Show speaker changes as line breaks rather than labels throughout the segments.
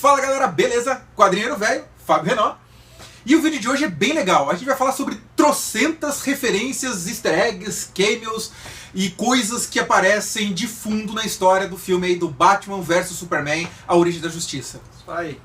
Fala galera, beleza? Quadrinheiro velho, Fábio Renan. E o vídeo de hoje é bem legal. A gente vai falar sobre trocentas referências, easter eggs, cameos e coisas que aparecem de fundo na história do filme aí do Batman vs Superman, A Origem da Justiça.
Isso aí.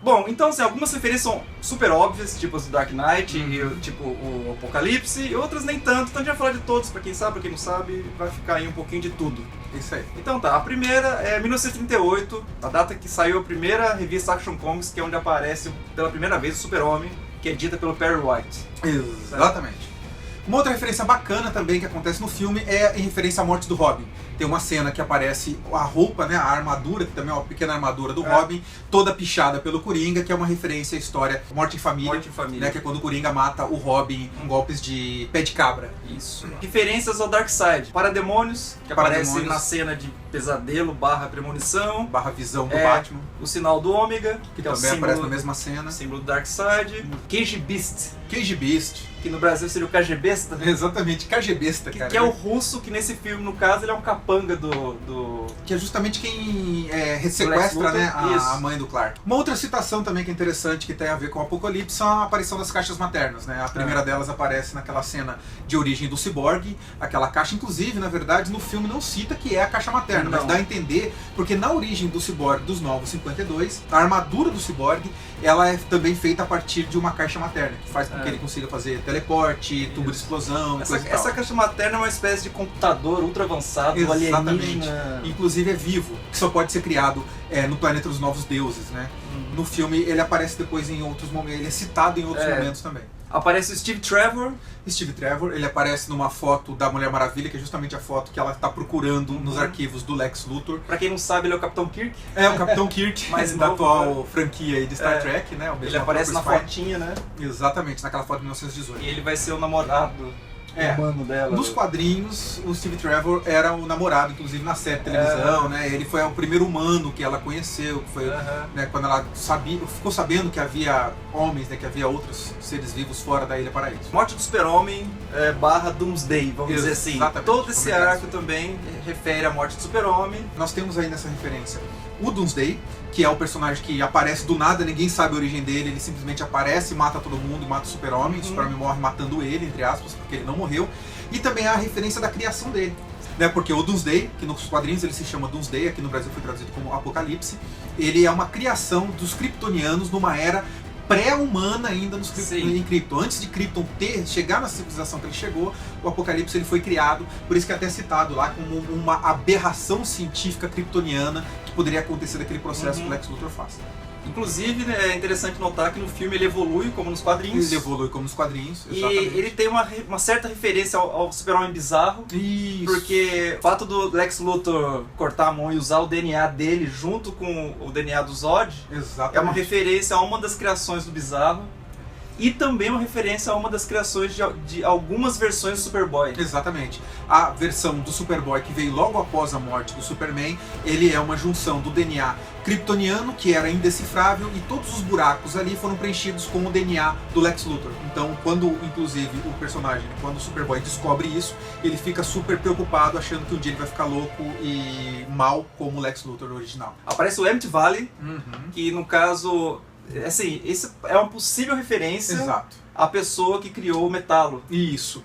Bom, então assim, algumas referências são super óbvias, tipo as do Dark Knight e tipo o Apocalipse, e outras nem tanto, então a gente vai falar de todos, pra quem sabe, pra quem não sabe, vai ficar aí um pouquinho de tudo.
Isso aí.
Então tá, a primeira é 1938, a data que saiu a primeira revista Action Comics, que é onde aparece pela primeira vez o Super-Homem, que é dita pelo Perry White.
Exatamente. Uma outra referência bacana também que acontece no filme é em referência à morte do Robin. Tem uma cena que aparece a roupa, né, a armadura, que também é uma pequena armadura do Robin, toda pichada pelo Coringa, que é uma referência à história Morte em Família,
Morte em Família.
Né, que é quando o Coringa mata o Robin com golpes de pé de cabra.
Isso. Referências ao Darkseid. Parademônios, que aparece
Parademônios.
na cena de pesadelo / premonição.
Barra visão do Batman,
O sinal do Ômega,
que
é o
também
símbolo,
aparece na mesma cena.
símbolo do Darkseid. Cage Beast,
Cage Beast.
que no Brasil seria o KGBesta.
Exatamente, KGBesta, cara.
Que é o russo, que nesse filme, no caso, ele é um capanga do...
Que é justamente quem
Lex
sequestra,
Luthor,
né,
isso.
a mãe do Clark. Uma outra citação também que é interessante, que tem a ver com o Apocalipse, são a aparição das caixas maternas, né? A primeira delas aparece naquela cena de origem do Cyborg, aquela caixa, inclusive, na verdade, no filme não cita que é a caixa materna, mas
Não.
dá a entender, porque na origem do Cyborg dos Novos 52, a armadura do Cyborg, ela é também feita a partir de uma caixa materna, que faz com que ele consiga fazer teleporte, tubo de explosão, coisa e tal.
Essa caixa materna é uma espécie de computador ultra avançado,
Exatamente.
alienígena.
Inclusive é vivo, que só pode ser criado no planeta dos Novos Deuses, né? No filme ele aparece depois em outros momentos, ele é citado em outros momentos também.
Aparece o Steve Trevor.
Steve Trevor, ele aparece numa foto da Mulher Maravilha, que é justamente a foto que ela está procurando nos arquivos do Lex Luthor.
Pra quem não sabe, ele é o Capitão Kirk.
É o Capitão Kirk,
Mais
da
novo,
atual franquia aí de Star Trek, né? O mesmo
Ele aparece na
ator Chris
fotinha, né?
Pine. Exatamente, naquela foto de 1918.
E ele vai ser o namorado humano dela.
Nos quadrinhos, o Steve Trevor era o namorado, inclusive na série de televisão, né? Ele foi o primeiro humano que ela conheceu, que foi né, quando ela ficou sabendo que havia homens, né, que havia outros seres vivos fora da Ilha Paraíso.
Morte do Super-Homem / Doomsday, vamos dizer assim.
Exatamente.
Todo esse arco também refere à morte do Super-Homem.
Nós temos aí nessa referência o Doomsday, que é o personagem que aparece do nada, ninguém sabe a origem dele, ele simplesmente aparece, mata todo mundo, mata o Super-Homem, o Super-Homem morre matando ele, entre aspas, porque ele não morreu. E também há a referência da criação dele, né? Porque o Doomsday, que nos quadrinhos ele se chama Doomsday, aqui no Brasil foi traduzido como Apocalipse, ele é uma criação dos kryptonianos numa era pré-humana ainda em Krypton. Antes de Krypton chegar na civilização que ele chegou, o Apocalipse ele foi criado, por isso que é até citado lá como uma aberração científica kryptoniana que poderia acontecer daquele processo que o Lex Luthor faz.
Inclusive, né, é interessante notar que no filme ele evolui como nos quadrinhos.
Ele evolui como nos quadrinhos,
E
exatamente.
ele tem uma certa referência ao Super-Homem bizarro.
Isso.
Porque o fato do Lex Luthor cortar a mão e usar o DNA dele junto com o DNA do Zod
Exatamente.
é uma referência a uma das criações do Bizarro e também uma referência a uma das criações de algumas versões do Superboy.
Exatamente. A versão do Superboy que veio logo após a morte do Superman, ele é uma junção do DNA kryptoniano, que era indecifrável, e todos os buracos ali foram preenchidos com o DNA do Lex Luthor. Então, quando, inclusive, o personagem, quando o Superboy descobre isso, ele fica super preocupado, achando que um dia ele vai ficar louco e mal como o Lex Luthor original.
Aparece o Emmett Valley, que no caso, assim, esse é uma possível referência
Exato.
à pessoa que criou o Metalo.
Isso.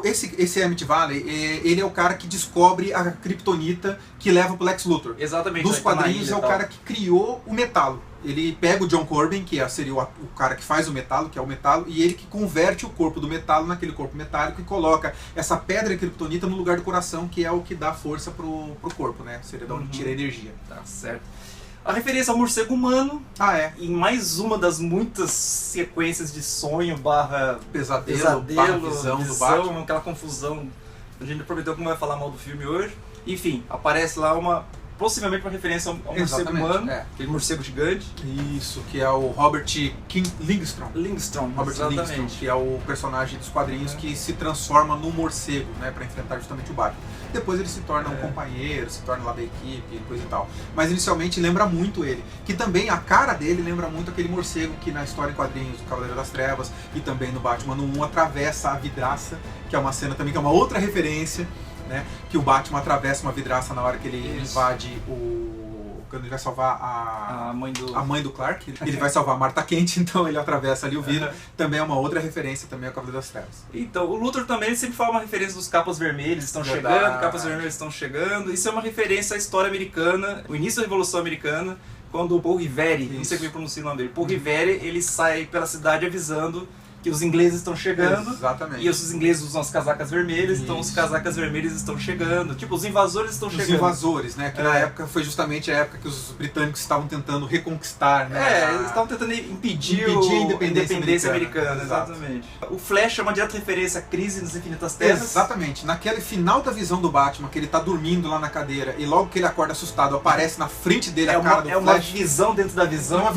Esse Emmett Valley, ele é o cara que descobre a Kryptonita que leva pro Lex Luthor.
Exatamente.
Nos quadrinhos é o cara que criou o Metalo. Ele pega o John Corbin, que seria o cara que faz o Metalo, que é o Metalo, e ele que converte o corpo do Metalo naquele corpo metálico e coloca essa pedra kryptonita no lugar do coração, que é o que dá força pro corpo, né? Seria de onde tira a energia.
Tá certo. A referência ao morcego humano, em mais uma das muitas sequências de sonho /
Pesadelo barra visão do Batman.
aquela confusão. A gente prometeu que não vai falar mal do filme hoje. Enfim, aparece lá uma possivelmente uma referência a um morcego
Exatamente,
humano,
é.
aquele morcego gigante.
Isso, que é o Robert Lindstrom. Robert
Exatamente.
Lindstrom, que é o personagem dos quadrinhos que se transforma num morcego, né, pra enfrentar justamente o Batman. Depois ele se torna um companheiro, se torna lá da equipe, coisa e tal. Mas inicialmente lembra muito ele. Que também a cara dele lembra muito aquele morcego que na história em quadrinhos do Cavaleiro das Trevas e também no Batman no 1 atravessa a vidraça, que é uma cena também que é uma outra referência, né? Que o Batman atravessa uma vidraça na hora que ele invade quando ele vai salvar a mãe do Clark, ele vai salvar a Martha Kent, então ele atravessa ali o vidro. Também é uma outra referência também ao Cavaleiro das Trevas.
Então, o Luthor também ele sempre fala uma referência dos capas vermelhas estão
Verdade.
chegando, capas vermelhas estão chegando. Isso é uma referência à história americana, o início da Revolução Americana, quando o Paul Revere, não sei como eu pronuncio o nome dele, Paul Revere, ele sai pela cidade avisando que os ingleses estão chegando.
Exatamente.
E os ingleses usam as casacas vermelhas, então os casacas vermelhas estão chegando. Tipo, os invasores estão chegando.
Os invasores, né? Que na época foi justamente a época que os britânicos estavam tentando reconquistar, né?
Eles estavam tentando impedir a independência americana. Exatamente. O Flash é uma direta referência à Crise nas Infinitas Terras.
Exatamente. Naquele final da visão do Batman, que ele tá dormindo lá na cadeira e logo que ele acorda assustado, aparece na frente dele a cara do Flash.
É uma visão dentro da visão.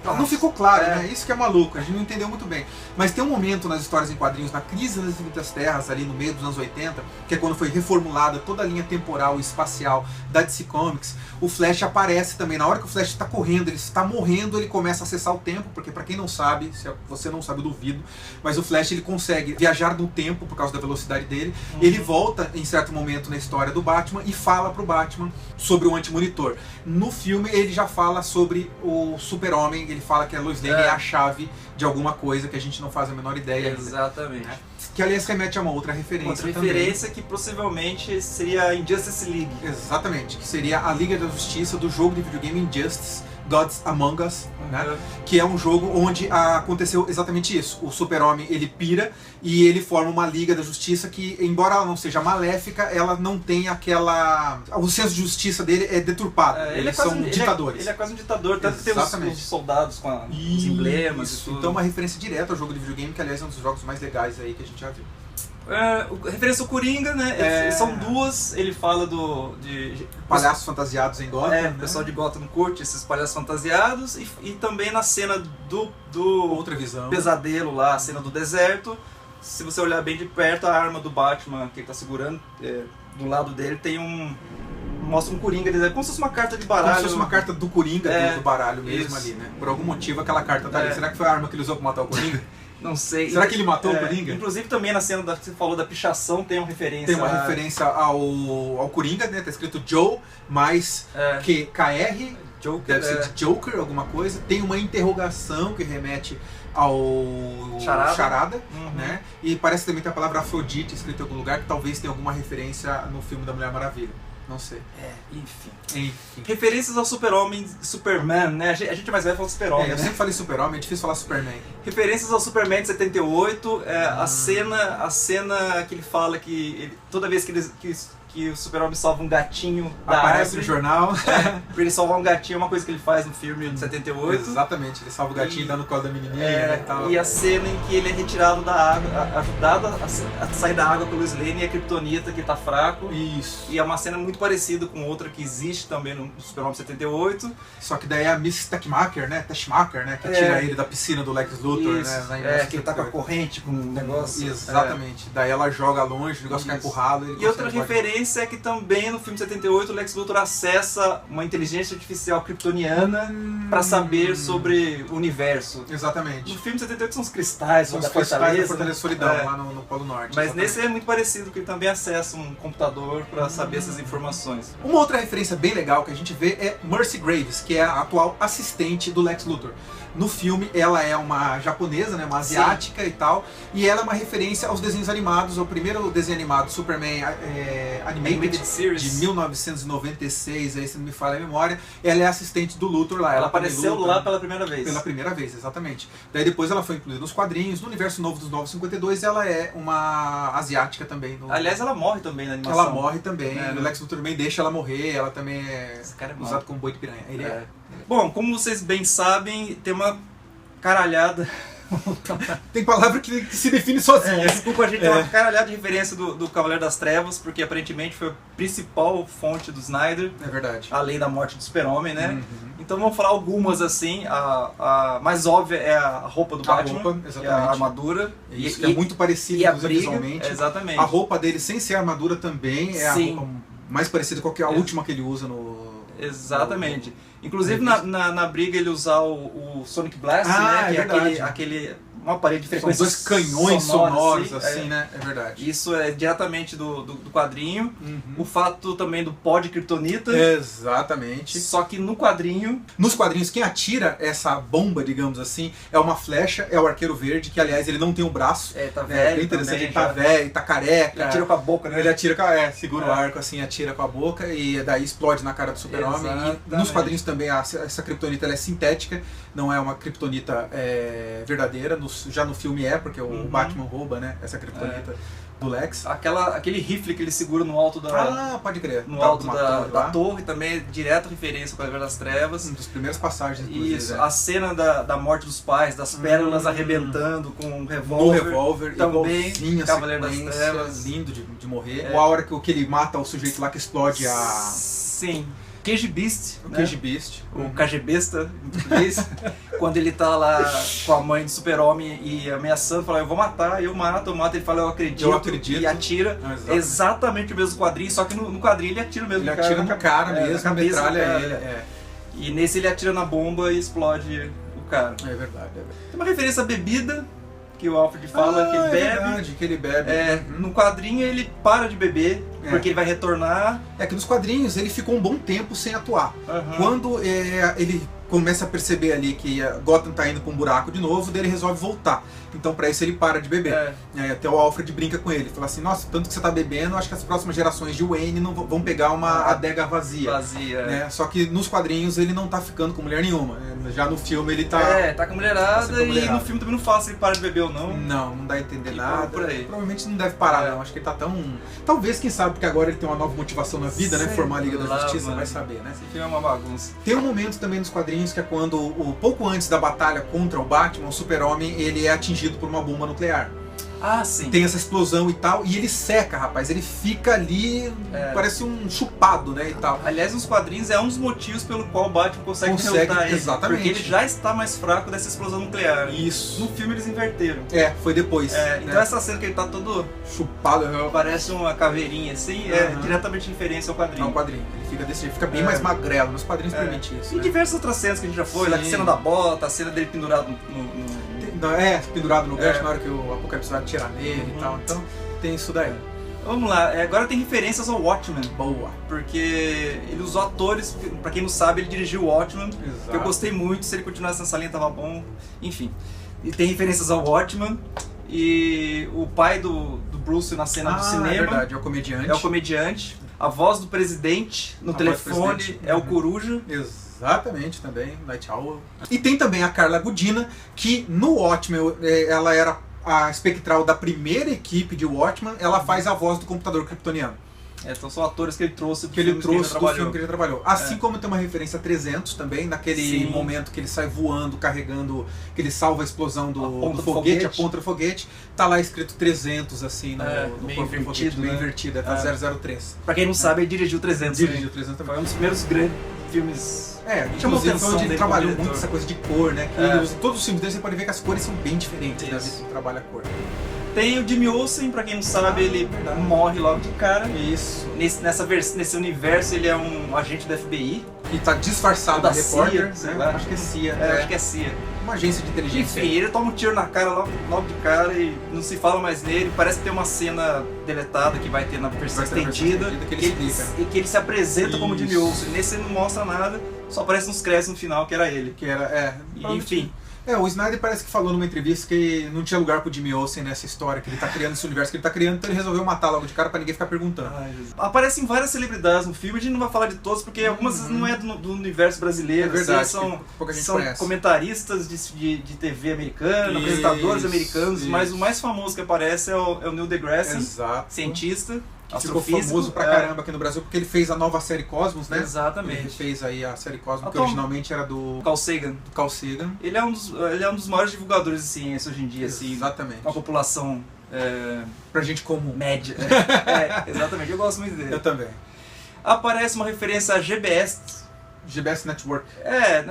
Não ficou claro, né? Isso que é maluco, a gente não entendeu muito bem. Mas tem um momento nas histórias em quadrinhos, na Crise das Infinitas Terras, ali no meio dos anos 80, que é quando foi reformulada toda a linha temporal e espacial da DC Comics, o Flash aparece também. Na hora que o Flash está correndo, ele está morrendo, ele começa a acessar o tempo, porque pra quem não sabe, se você não sabe, eu duvido, mas o Flash ele consegue viajar no tempo por causa da velocidade dele. Ele volta em certo momento na história do Batman e fala pro Batman sobre o Antimonitor. No filme ele já fala sobre o Super-Homem, ele fala que a Lois Lane é a chave de alguma coisa que a gente não faz a menor ideia.
Exatamente.
Né? Que aliás remete a uma outra referência.
Outra referência que possivelmente seria a Injustice League.
Exatamente, que seria a Liga da Justiça do jogo de videogame Injustice, Gods Among Us, né? Que é um jogo onde aconteceu exatamente isso. O Super-Homem ele pira e ele forma uma Liga da Justiça que, embora ela não seja maléfica, ela não tem aquela... O senso de justiça dele é deturpado. Eles são ditadores.
Ele é quase um ditador, tanto que tem os soldados com os emblemas e tudo.
Então uma referência direta ao jogo de videogame, que aliás é um dos jogos mais legais aí que a gente já viu.
Referência ao Coringa, né? São duas, ele fala de
palhaços fantasiados em Gotham, né?
O pessoal de Gotham curte esses palhaços fantasiados e também na cena do
outra visão,
pesadelo lá, a cena do deserto. Se você olhar bem de perto, a arma do Batman que ele tá segurando, do lado dele tem mostra um Coringa, como se fosse uma carta de baralho.
Como se fosse uma carta do Coringa do baralho mesmo ali, né? Por algum motivo aquela carta tá ali. Será que foi a arma que ele usou pra matar o Coringa?
Não sei.
Será que ele matou o Coringa?
Inclusive também na cena que você falou da pichação tem uma referência.
Tem uma referência ao Coringa, né? Tá escrito Joe mais KR.
Joker,
deve ser de Joker, alguma coisa. Tem uma interrogação que remete ao Charada, né? E parece também ter a palavra Afrodite escrita em algum lugar, que talvez tenha alguma referência no filme da Mulher Maravilha. Não sei.
Enfim. Referências ao Super-Homem, Superman, né? A gente mais velho fala Super-Homem.
Eu sempre falei Super-Homem, é difícil falar Superman.
Referências ao Superman de 78, a cena que ele fala que toda vez que o Super-Homem salva um gatinho da
aparece
árvore,
no jornal.
Pra ele salvar um gatinho é uma coisa que ele faz no filme de 78.
Exatamente, ele salva o gatinho dando colo da menininha e tal.
E a cena em que ele é retirado da água, ajudado a sair da água pelo Slane e a Kryptonita que tá fraco.
Isso.
E é uma cena muito parecida com outra que existe também no Super-Homem 78.
Só que daí é a Miss Teschmacher, né? Que tira ele da piscina do Lex Luthor, né?
Que ele tá com a corrente, com um negócio.
Exatamente. Daí ela joga longe, o negócio cai pro ralo.
E outra referência é que também no filme de 78 o Lex Luthor acessa uma inteligência artificial kryptoniana pra saber sobre o universo.
Exatamente.
No filme de 78 são os cristais,
da Fortaleza Solidão, lá no Polo Norte.
Mas nesse é muito parecido, que ele também acessa um computador pra saber essas informações.
Uma outra referência bem legal que a gente vê é Mercy Graves, que é a atual assistente do Lex Luthor. No filme, ela é uma japonesa, né, uma asiática e tal, e ela é uma referência aos desenhos animados, ao primeiro desenho animado, Superman Animated
Series
de 1996, aí se não me falha a memória. Ela é assistente do Luthor lá.
Ela apareceu lá pela primeira vez.
Pela primeira vez, exatamente. Daí depois ela foi incluída nos quadrinhos, no universo novo dos 952, ela é uma asiática também.
Aliás, ela morre também na animação.
Ela morre também, o Lex Luthor também deixa ela morrer, ela também é usada como boi de piranha.
Bom, como vocês bem sabem, tem uma caralhada
Tem palavra que se define sozinha.
Desculpa, a gente tem uma caralhada de referência do Cavaleiro das Trevas, porque aparentemente foi a principal fonte do Snyder.
É verdade.
Além da morte do Super-Homem, né? Então vamos falar algumas assim. A mais óbvia é a roupa do Batman,
exatamente.
É a armadura.
Isso, que é muito parecido
e a briga,
visualmente.
Exatamente.
A roupa dele, sem ser armadura, também é a roupa mais parecida com a última que ele usa no...
Exatamente. Inclusive na briga ele usar o Sonic Blast, né? Que é aquele um aparelho de frequência.
São 2 canhões sonoros, assim, né? É verdade.
Isso é diretamente do quadrinho. O fato também do pó de Kryptonita.
Exatamente.
Só que no quadrinho...
Nos quadrinhos, quem atira essa bomba, digamos assim, é uma flecha, é o Arqueiro Verde, que aliás ele não tem um braço.
Tá velho.
É bem interessante, ele tá velho, tá careca.
Ele atira com a boca, né?
Ele atira segura o arco assim, atira com a boca e daí explode na cara do Super-Homem. E nos quadrinhos também essa Kryptonita ela é sintética, não é uma Kryptonita verdadeira. Já no filme porque o Batman rouba, né, essa Kryptonita do Lex.
Aquele rifle que ele segura no alto da...
pode crer.
No alto da torre também é direta referência com a Cavaleiro das Trevas.
Uma das primeiras passagens.
Isso, a cena da morte dos pais, das pérolas arrebentando com um revólver.
No revólver,
também
Cavaleiro das Trevas. Lindo de morrer. Ou a hora que ele mata o sujeito lá que explode a...
Sim. Cage Beast,
o Cage Beast,
o Cagebesta em português, quando ele tá lá com a mãe do Super-Homem e ameaçando, fala, eu vou matar, eu mato, ele fala, eu acredito, e atira. Exatamente o mesmo quadrinho, só que no quadrinho ele atira mesmo.
Ele atira no cara mesmo, metralha ele.
E nesse ele atira na bomba e explode o cara.
É verdade.
Tem uma referência à bebida, que o Alfred fala que ele bebe.
É verdade, que ele bebe.
No quadrinho ele para de beber, porque ele vai retornar.
É que nos quadrinhos ele ficou um bom tempo sem atuar. Quando ele começa a perceber ali que Gotham tá indo pra um buraco de novo, daí ele resolve voltar. Então pra isso ele para de beber. Até o Alfred brinca com ele, fala assim, nossa, tanto que você tá bebendo, acho que as próximas gerações de Wayne não vão pegar uma adega vazia. Né? Só que nos quadrinhos ele não tá ficando com mulher nenhuma. Já no filme ele tá...
tá com mulherada e no filme também não fala se ele para de beber ou não.
Não dá a entender nada.
Por aí.
Provavelmente não deve parar não, acho que ele tá tão... Talvez, quem sabe, porque agora ele tem uma nova motivação na vida, né? Formar a Liga da Justiça, vai saber, né?
Esse filme é uma bagunça.
Tem um momento também nos quadrinhos que é quando, pouco antes da batalha contra o Batman, o Super-Homem, ele é atingido por uma bomba nuclear.
Sim.
Tem essa explosão e tal, e ele seca, rapaz, ele fica ali, parece um chupado, né, e tal.
Aliás, nos quadrinhos é um dos motivos pelo qual o Batman consegue derrotar ele.
Exatamente.
Porque ele já está mais fraco dessa explosão nuclear.
Isso.
No filme eles inverteram.
Foi depois.
Então essa cena que ele tá todo
chupado,
parece uma caveirinha assim, diretamente referência ao quadrinho.
Ao quadrinho. Ele fica desse jeito, fica bem mais magrelo, nos quadrinhos permite isso.
E diversas outras cenas que a gente já foi, lá a cena da bota, a cena dele pendurado no
pendurado no gancho na hora que o Apocalipse vai atirar nele e tal. Então tem isso daí.
Vamos lá, agora tem referências ao Watchmen.
Boa.
Porque ele usou atores, pra quem não sabe, ele dirigiu o Watchmen.
Exato.
Que eu gostei muito, se ele continuasse nessa linha tava bom. Enfim. E tem referências ao Watchmen. E o pai do Bruce na cena do cinema.
É verdade, é o comediante.
É o comediante. A voz do presidente no telefone é o Coruja.
Exatamente, também, Night Owl. E tem também a Carla Gugino, que no Watchmen ela era a espectral da primeira equipe de Watchmen, ela faz a voz do computador kryptoniano.
Então são atores que ele trouxe
do filme que ele trabalhou. Assim como tem uma referência a 300 também, naquele momento que ele sai voando, carregando, que ele salva a explosão do foguete, a ponta do foguete, tá lá escrito 300 assim no corpo do foguete, meio invertido, tá 003.
Pra quem não sabe, ele dirigiu 300.
Dirigiu 300 também.
Foi um dos primeiros grandes filmes.
Inclusive foi onde ele trabalhou muito essa coisa de cor, né? Todos os filmes dele você pode ver que as cores são bem diferentes, né? Ele trabalha a cor.
Tem o Jimmy Olsen, pra quem não sabe, ele morre logo de cara.
Isso.
Nesse universo ele é um agente do FBI.
Que tá disfarçado
da
repórter,
CIA,
né? Acho que é CIA.
Acho que é CIA.
Uma agência de inteligência.
Enfim, ele toma um tiro na cara logo de cara e não se fala mais nele. Parece que tem uma cena deletada que vai ter na versão estendida. Que ele se apresenta como Jimmy Olsen. Nesse ele não mostra nada, só aparece nos créditos no final que era ele. Enfim.
O Snyder parece que falou numa entrevista que não tinha lugar pro Jimmy Olsen nessa história, que ele tá criando, esse universo que ele tá criando, então ele resolveu matar logo de cara pra ninguém ficar perguntando.
Aparecem várias celebridades no filme, a gente não vai falar de todas, porque algumas não é do universo brasileiro,
verdade,
são
conhece.
comentaristas de TV americana, apresentadores americanos, mas o mais famoso que aparece é o Neil deGrasse, cientista.
Que ficou famoso pra caramba aqui no Brasil, porque ele fez a nova série Cosmos, né?
Exatamente.
Ele fez aí a série Cosmos, que originalmente era do
Carl Sagan.
Carl Sagan.
Ele é um dos maiores divulgadores de ciência hoje em dia, assim.
Exatamente.
Uma população...
pra gente comum.
Média. Exatamente. Eu gosto muito dele.
Eu também.
Aparece uma referência a GBS.
GBS Network.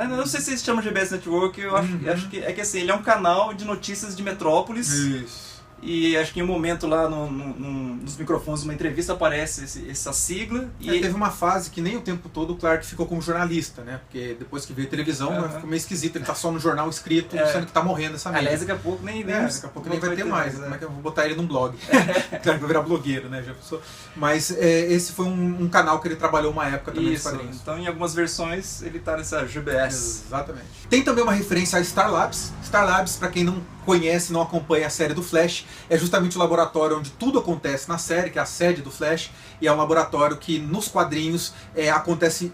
Não sei se se chama GBS Network, eu acho que é que assim, ele é um canal de notícias de Metrópolis.
Isso.
E acho que em um momento lá nos microfones de uma entrevista aparece essa sigla. E
teve uma fase que nem o tempo todo o Clark ficou como jornalista, né? Porque depois que veio a televisão, ficou meio esquisito. Ele tá só no jornal escrito, sendo que tá morrendo essa mídia.
Aliás, daqui a pouco nem
daqui a pouco nem vai ter mais. Como é que eu vou botar ele num blog? Claro que vai virar blogueiro, né? Já pensou? Mas esse foi um canal que ele trabalhou uma época também nos quadrinhos.
Então em algumas versões ele tá nessa GBS.
Exatamente. Tem também uma referência a Star Labs. Star Labs, pra quem não conhece, não acompanha a série do Flash, é justamente o laboratório onde tudo acontece na série, que é a sede do Flash, e é um laboratório que nos quadrinhos acontece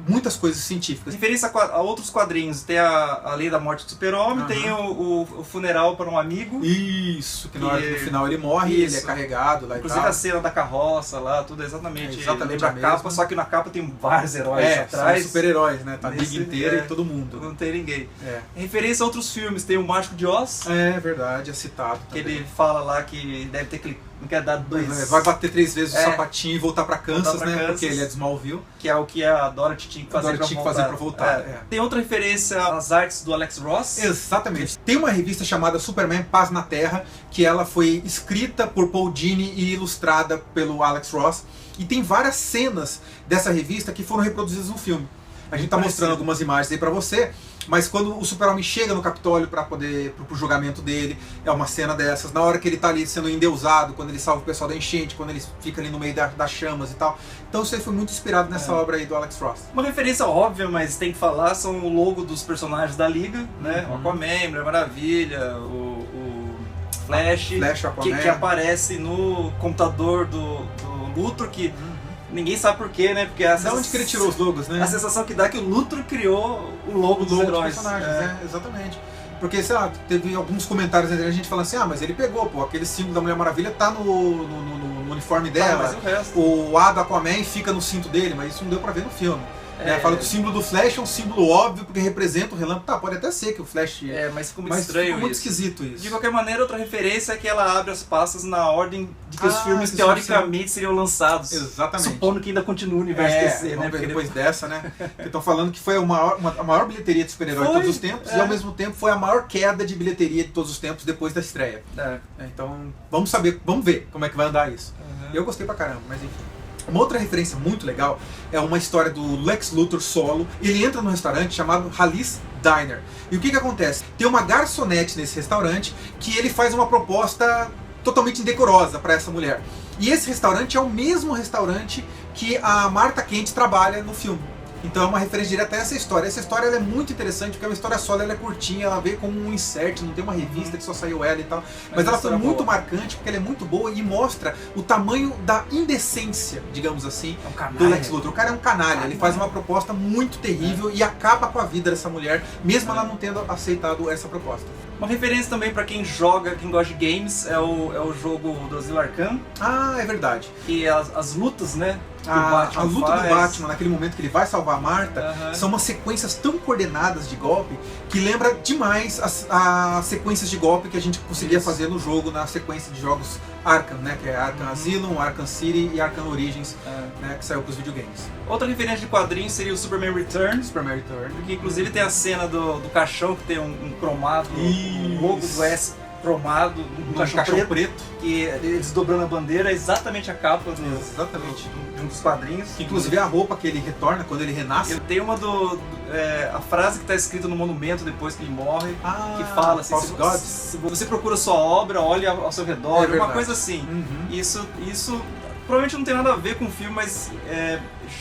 muitas coisas científicas.
Referência a outros quadrinhos, tem a Lei da Morte do Super-Homem, tem o funeral para um amigo.
Isso, que no final ele morre, ele é carregado lá.
Inclusive a cena da carroça lá, tudo exatamente a capa, só que na capa tem vários heróis atrás.
São super-heróis, né? Tá a liga inteira e todo mundo.
Não tem ninguém. Referência a outros filmes, tem o Mágico de Oz.
É verdade, é citado
que também. Ele fala lá que deve ter que não quer dar
vai bater 3 vezes o sapatinho e voltar pra Kansas, né? Kansas, porque ele é de Smallville.
Que é o que a Dorothy tinha que fazer pra voltar. Tem outra referência às artes do Alex Ross.
Exatamente. Tem uma revista chamada Superman Paz na Terra, que ela foi escrita por Paul Dini e ilustrada pelo Alex Ross. E tem várias cenas dessa revista que foram reproduzidas no filme. A gente tá mostrando algumas imagens aí pra você, mas quando o Super-Homem chega no Capitólio para poder pro julgamento dele, é uma cena dessas. Na hora que ele tá ali sendo endeusado, quando ele salva o pessoal da enchente, quando ele fica ali no meio das chamas e tal. Então isso aí foi muito inspirado nessa obra aí do Alex Ross.
Uma referência óbvia, mas tem que falar, são o logo dos personagens da Liga, né? O Aquaman, Mulher Maravilha, o Flash, que aparece no computador do Luthor, que... Ninguém sabe por quê, né? Porque
da onde que ele tirou os logos, né?
A sensação que dá é que o Luthor criou o logo dos heróis.
Dos personagens, exatamente. Porque, sei lá, teve alguns comentários entre a gente falando assim, mas ele pegou, aquele símbolo da Mulher Maravilha tá no uniforme dela.
Mas o resto.
O A do Aquaman fica no cinto dele, mas isso não deu pra ver no filme. Fala que o símbolo do Flash é um símbolo óbvio, porque representa o relâmpago. Tá, pode até ser que o Flash...
mas ficou muito estranho
ficou muito esquisito isso.
De qualquer maneira, outra referência é que ela abre as pastas na ordem de que os filmes teoricamente seriam lançados.
Exatamente.
Supondo que ainda continue o universo DC, né?
Porque depois dessa, né? Estão falando que foi a maior bilheteria de super-herói de todos os tempos, e ao mesmo tempo foi a maior queda de bilheteria de todos os tempos depois da estreia. Então, vamos ver como é que vai andar isso. Eu gostei pra caramba, mas enfim. Uma outra referência muito legal é uma história do Lex Luthor solo. Ele entra num restaurante chamado Halle's Diner. E o que acontece? Tem uma garçonete nesse restaurante que ele faz uma proposta totalmente indecorosa para essa mulher. E esse restaurante é o mesmo restaurante que a Martha Kent trabalha no filme. Então é uma referência direta a essa história. Essa história ela é muito interessante, porque é uma história solo, ela é curtinha, ela veio como um insert, não tem uma revista que só saiu ela e tal. Mas ela foi muito marcante, porque ela é muito boa e mostra o tamanho da indecência, digamos assim, do Lex Luthor. O cara é um canalha, ele faz uma proposta muito terrível e acaba com a vida dessa mulher, mesmo ela não tendo aceitado essa proposta.
Uma referência também pra quem joga, quem gosta de games, é o jogo do Asilo Arkham.
É verdade.
E as lutas, né?
A luta do Batman, naquele momento que ele vai salvar a Martha, são umas sequências tão coordenadas de golpe que lembra demais as sequências de golpe que a gente conseguia fazer no jogo, na sequência de jogos Arkham, né? Que é Arkham Asylum, Arkham City e Arkham Origins, né? Que saiu pros videogames.
Outra referência de quadrinhos seria o Superman Returns. Que inclusive tem a cena do caixão que tem um cromado, um logo do S cromado, um caixão preto, que eles dobrando a bandeira, é exatamente a capa de um dos quadrinhos.
Inclusive é a roupa que ele retorna quando ele renasce.
Tem uma a frase que está escrita no monumento depois que ele morre, que fala assim, se você procura sua obra, olhe ao seu redor, uma coisa assim. Isso provavelmente não tem nada a ver com o filme, mas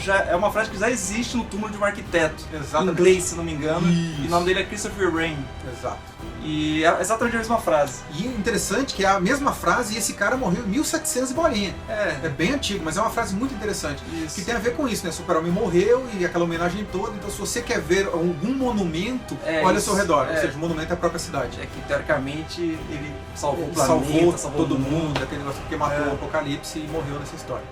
já é uma frase que já existe no túmulo de um arquiteto.
Exatamente.
Em inglês, se não me engano.
Isso.
E o nome dele é Christopher Wren.
Exato.
E é exatamente a mesma frase.
E interessante que é a mesma frase e esse cara morreu em 1700 e bolinha. É bem antigo, mas é uma frase muito interessante.
Isso.
Que tem a ver com isso, né? Super-Homem morreu e aquela homenagem toda. Então, se você quer ver algum monumento, olha ao seu redor. Ou seja, o monumento é a própria cidade.
É que, teoricamente, ele salvou o
Ele
planeta,
salvou todo mundo, aquele negócio que matou o Apocalipse e morreu nessa história.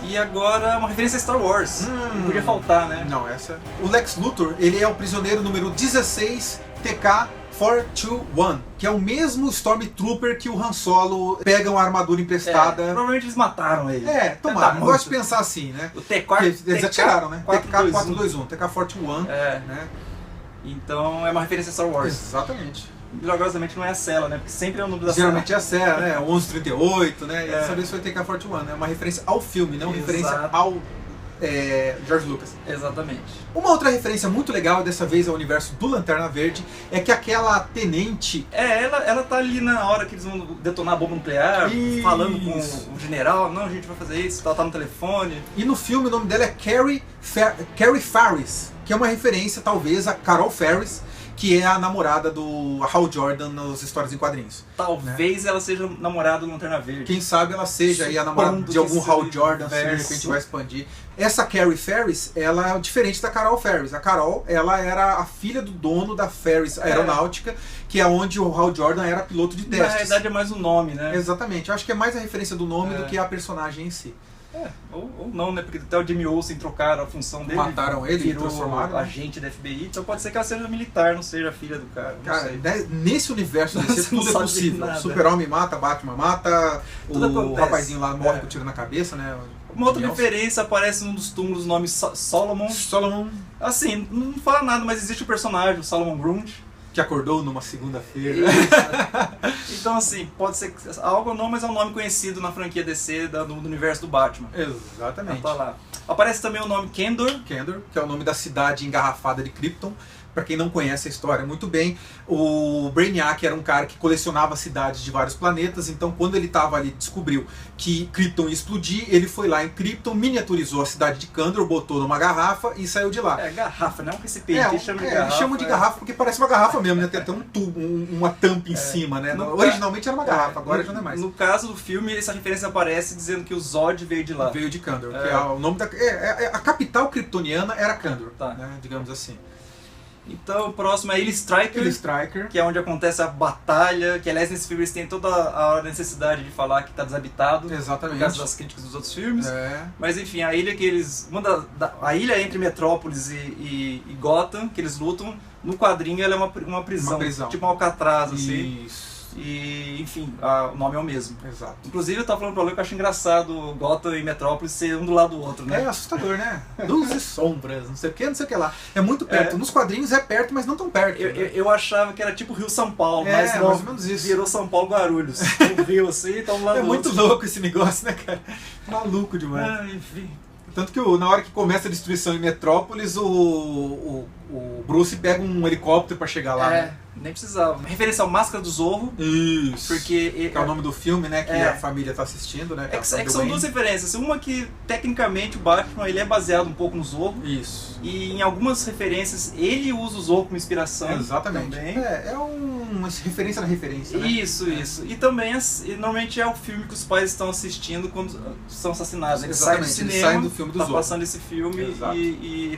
E agora, uma referência a Star Wars. Não podia faltar, né?
Não, essa... O Lex Luthor, ele é o prisioneiro número 16 TK-421, que é o mesmo Stormtrooper que o Han Solo pega uma armadura emprestada.
Provavelmente eles mataram ele.
Tomara.
Tá
Eu gosto de pensar assim, né?
O T4...
Eles atiraram, né?
TK-421.
TK-421, né?
Então é uma referência a Star Wars.
Exatamente.
Milagrosamente não é a Cela, né? Porque sempre é o número da
Geralmente é a Cela, né? 1138, né? E dessa vez foi TK-41, né? Uma referência ao filme, não referência ao George Lucas.
Exatamente.
Uma outra referência muito legal, dessa vez ao universo do Lanterna Verde, é que aquela tenente...
ela tá ali na hora que eles vão detonar a bomba nuclear, falando com o general, não, a gente vai fazer isso, ela tá no telefone.
E no filme o nome dela é Carrie Farris, que é uma referência talvez a Carol Ferris, que é a namorada do Hal Jordan nas histórias em quadrinhos.
Talvez ela seja namorada do Lanterna Verde.
Quem sabe ela seja aí a namorada de algum Hal Jordan, se de repente vai expandir. Essa Carrie Ferris, ela é diferente da Carol Ferris. A Carol, ela era a filha do dono da Ferris Aeronáutica, que é onde o Hal Jordan era piloto de testes.
Na realidade é mais o nome, né?
Exatamente. Eu acho que é mais a referência do nome do que a personagem em si.
Ou não, né? Porque até o Jimmy Olsen trocaram a função dele.
Mataram ele,
virou
transformaram.
agente da FBI. Então pode ser que ela seja militar, não seja filha do cara.
Cara, nesse universo DC tudo é possível.
Nada.
Super-Homem mata, Batman mata, o
acontece.
rapazinho lá morre com tiro na cabeça, né?
Uma outra referência aparece num dos túmulos, o nome Solomon. Assim, não fala nada, mas existe o personagem, o Solomon Grundy.
Que acordou numa segunda-feira.
Então, assim, pode ser algo ou não, mas é um nome conhecido na franquia DC do universo do Batman.
Exatamente.
Então, tá lá. Aparece também o nome Kandor,
que é o nome da cidade engarrafada de Krypton. Pra quem não conhece a história muito bem, o Brainiac era um cara que colecionava cidades de vários planetas, então quando ele estava ali, descobriu que Krypton ia explodir, ele foi lá em Krypton, miniaturizou a cidade de Kandor, botou numa garrafa e saiu de lá.
Garrafa, não é um recipiente, eles chamam de garrafa.
Eles chamam de garrafa porque parece uma garrafa mesmo, né? Tem até um tubo, uma tampa em cima, né? Originalmente era uma garrafa, agora já não é mais.
No caso do filme, essa referência aparece dizendo que o Zod veio de lá.
Veio de Kandor, que é o nome da... a capital kryptoniana era Kandor, né? Digamos assim.
Então o próximo é Ilha Striker, que é onde acontece a batalha, que aliás nesse filme eles têm toda a necessidade de falar que está desabitado.
Exatamente.
Por causa das críticas dos outros filmes. Mas enfim, a ilha que eles... a ilha entre Metrópolis e Gotham, que eles lutam, no quadrinho ela é uma prisão. Tipo um Alcatraz, assim.
Isso.
E, enfim, o nome é o mesmo.
Exato.
Inclusive eu tava falando pra Lu que eu acho engraçado Gotham e Metrópolis ser um do lado do outro, né?
É assustador, né? Luz e sombras, não sei o que, não sei o que lá. É muito perto. Nos quadrinhos é perto, mas não tão perto.
Eu achava que era tipo Rio-São Paulo, mas não.
Mais ou menos isso.
Virou São Paulo-Guarulhos. Um rio assim, então lá do outro.
Muito louco esse negócio, né, cara? Maluco demais.
Enfim.
Tanto que na hora que começa a destruição em Metrópolis, o Bruce pega um helicóptero pra chegar lá. Né?
Nem precisava. Referência ao Máscara do Zorro.
Isso.
Porque
que é o nome do filme, né? Que a família tá assistindo, né?
Que são duas referências. Uma que, tecnicamente, o Batman ele é baseado um pouco no Zorro.
Isso.
E em algumas referências, ele usa o Zorro como inspiração.
Exatamente.
Também.
É uma referência na referência, né?
Isso. E também, normalmente, é o filme que os pais estão assistindo quando são assassinados. Eles saem do cinema,
saem do filme do Zorro.
Passando esse filme e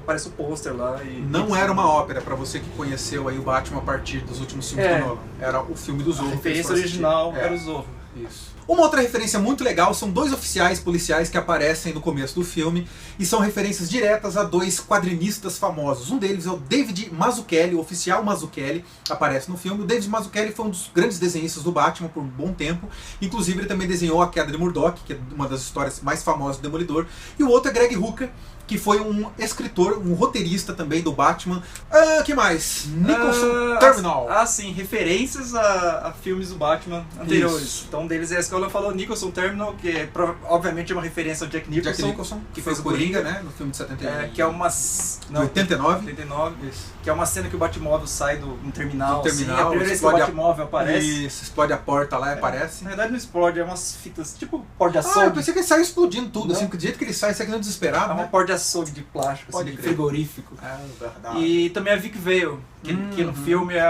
aparece o pôster lá.
Não era uma ópera, pra você que conheceu aí o Batman a partir dos últimos filmes do Nolan. Era o filme do Zorro.
A referência original era o Zorro.
Isso. Uma outra referência muito legal são dois oficiais policiais que aparecem no começo do filme e são referências diretas a dois quadrinistas famosos. Um deles é o David Mazzucchelli, o oficial Mazzucchelli, aparece no filme. O David Mazzucchelli foi um dos grandes desenhistas do Batman por um bom tempo. Inclusive ele também desenhou A Queda de Murdoch, que é uma das histórias mais famosas do Demolidor. E o outro é Greg Rucka, que foi um escritor, um roteirista também do Batman. Que mais? Nicholson Terminal.
Sim, referências a filmes do Batman anteriores.
Isso.
Então, um deles é a escola falou Nicholson Terminal, que é, obviamente é uma referência ao Jack Nicholson,
que fez o Coringa, né? No filme de 79.
que é uma... Não,
89.
89.
Isso.
Que é uma cena que o Batmóvel sai do terminal.
Do terminal,
assim, é a primeira vez que o Batmóvel aparece.
Isso, explode a porta lá e aparece.
Na verdade não explode, é umas fitas, tipo porta de
Eu
açougue.
pensei que ele saiu explodindo tudo,
Não.
assim, porque do jeito que ele sai que não desesperado,
É uma
né?
porta de açougue de plástico,
Pode
assim, de
crer.
frigorífico.
Verdade.
E também a Vic Vale, que no filme é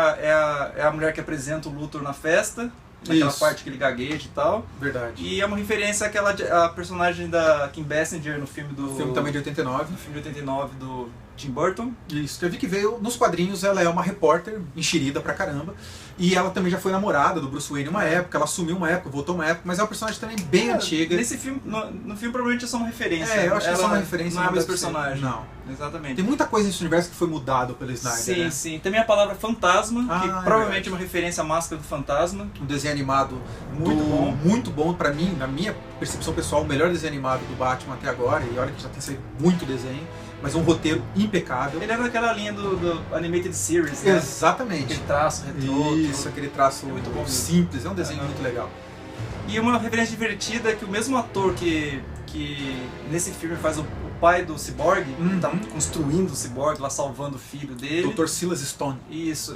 a mulher que apresenta o Luthor na festa, naquela
Isso.
parte que ele gagueja e tal.
Verdade.
E é uma referência àquela a personagem da Kim Basinger no filme do...
O filme também de 89.
No filme de 89 do Tim Burton.
Isso, que a Vicky veio nos quadrinhos, ela é uma repórter enxerida pra caramba. E ela também já foi namorada do Bruce Wayne uma época, ela sumiu uma época, voltou uma época, mas é uma personagem também bem antiga.
Nesse filme, no filme provavelmente é só uma referência.
Eu acho que é só
Ela
uma referência.
Não é o mesmo
deve ser.
personagem.
Não.
Exatamente.
Tem muita coisa nesse universo que foi mudado pelo Snyder,
Sim,
né?
sim. Também a palavra fantasma, que
É
provavelmente
verdade.
é uma referência à máscara do fantasma.
Um desenho animado muito bom pra mim, na minha percepção pessoal, o melhor desenho animado do Batman até agora, e olha que já tem saído muito desenho, mas um roteiro impecável.
Ele é daquela linha do Animated Series, né?
Exatamente.
Aquele traço retrô.
Isso, aquele traço
É muito bom mesmo.
simples, é um desenho muito legal.
E uma referência divertida é que o mesmo ator que nesse filme faz o pai do Cyborg, que tá construindo o Cyborg, lá salvando o filho dele.
Dr. Silas Stone.
Isso,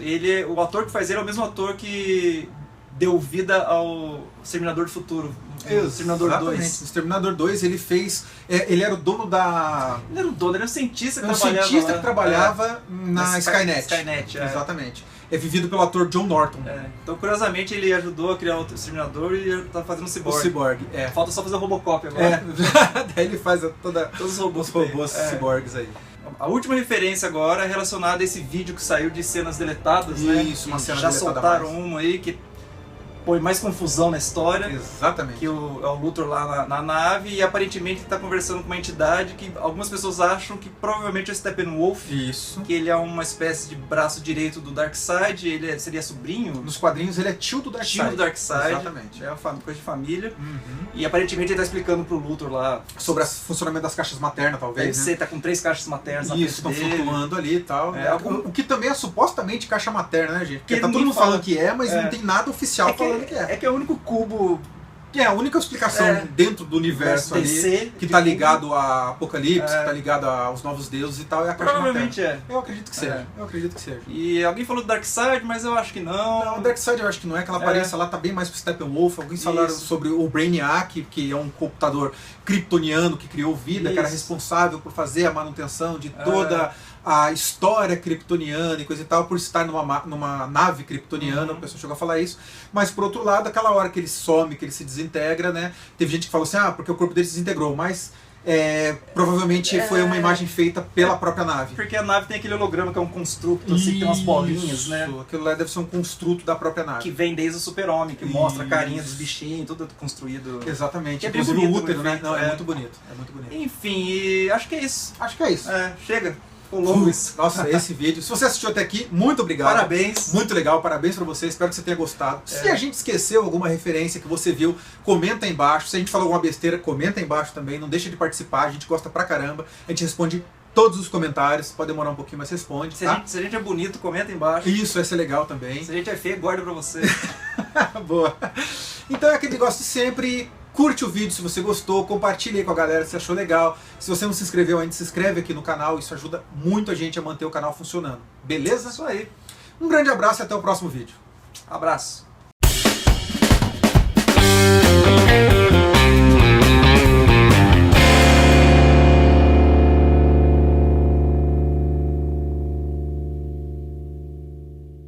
o ator que faz ele é o mesmo ator que deu vida ao Exterminador do Futuro. Exterminador 2.
O Exterminador 2, ele fez... ele era o dono da...
Ele era o dono, ele era um cientista que
um
trabalhava
cientista
lá.
que trabalhava na Skynet.
Skynet,
Exatamente. É vivido pelo ator John Norton.
Então, curiosamente, ele ajudou a criar o Exterminador e tá fazendo o Cyborg.
O Cyborg,
Falta só fazer o Robocop agora.
Daí ele faz
Todos os robôs
cyborgs aí.
A última referência agora é relacionada a esse vídeo que saiu de cenas deletadas, né?
Isso, uma cena
já
deletada
soltaram
mais.
uma aí que põe mais confusão na história.
Exatamente.
Que é o Luthor lá na nave e aparentemente ele tá conversando com uma entidade que algumas pessoas acham que provavelmente é o Steppenwolf.
Isso.
Que ele é uma espécie de braço direito do Darkseid, ele seria sobrinho.
Nos quadrinhos ele é tio do Darkseid.
Tio do Darkseid.
Exatamente.
É uma coisa de família.
Uhum.
E aparentemente ele tá explicando pro Luthor lá
Sobre o funcionamento das caixas maternas, talvez,
deve
né?
ser, tá com 3 caixas maternas na
Isso,
frente
estão
dele.
flutuando ali e tal. O que também é supostamente caixa materna, né, gente? Porque
Que
tá todo
ninguém
mundo
fala.
falando que é, mas não tem nada oficial falando que é.
É que é o único cubo
É a única explicação dentro do universo
DC,
ali que tá ligado a Apocalipse, que tá ligado aos novos deuses e tal, é a caixa
provavelmente
materna. Eu acredito que seja.
É.
Eu acredito que seja.
E alguém falou do Darkseid, mas eu acho que não.
Não, o Darkseid eu acho que não é, aquela aparência lá tá bem mais pro Steppenwolf. Alguns falaram
Isso.
sobre o Brainiac, que é um computador kryptoniano que criou vida, que era
Isso.
responsável por fazer a manutenção de toda a história kryptoniana e coisa e tal, por estar numa nave kryptoniana, a pessoa chegou a falar isso. Mas por outro lado, aquela hora que ele some, que ele se desintegra, né? Teve gente que falou assim, porque o corpo dele se desintegrou, mas provavelmente foi uma imagem feita pela própria nave.
Porque a nave tem aquele holograma que é um construto, assim, que tem umas bolinhas, né?
Aquilo lá deve ser um construto da própria nave.
Que vem desde o Super-Homem, que mostra a carinha dos bichinhos, tudo construído.
Exatamente.
Que é bem
Inclusive
bonito
o útero,
o
né?
efeito,
Não, é muito bonito. É muito bonito.
Enfim, e acho que é isso.
Acho que é isso.
Chega. Ficou longo isso.
Nossa, esse vídeo. Se você assistiu até aqui, muito obrigado.
Parabéns.
Muito legal, parabéns pra você. Espero que você tenha gostado. Se a gente esqueceu alguma referência que você viu, comenta aí embaixo. Se a gente falou alguma besteira, comenta aí embaixo também. Não deixa de participar, a gente gosta pra caramba. A gente responde todos os comentários. Pode demorar um pouquinho, mas responde.
Se a gente é bonito, comenta aí embaixo.
Isso, vai ser legal também.
Se a gente é feio, guarda pra você.
Boa. Então é aquele negócio de sempre. Curte o vídeo se você gostou, compartilha aí com a galera se achou legal. Se você não se inscreveu ainda, se inscreve aqui no canal, isso ajuda muito a gente a manter o canal funcionando. Beleza?
Isso aí.
Um grande abraço e até o próximo vídeo.
Abraço.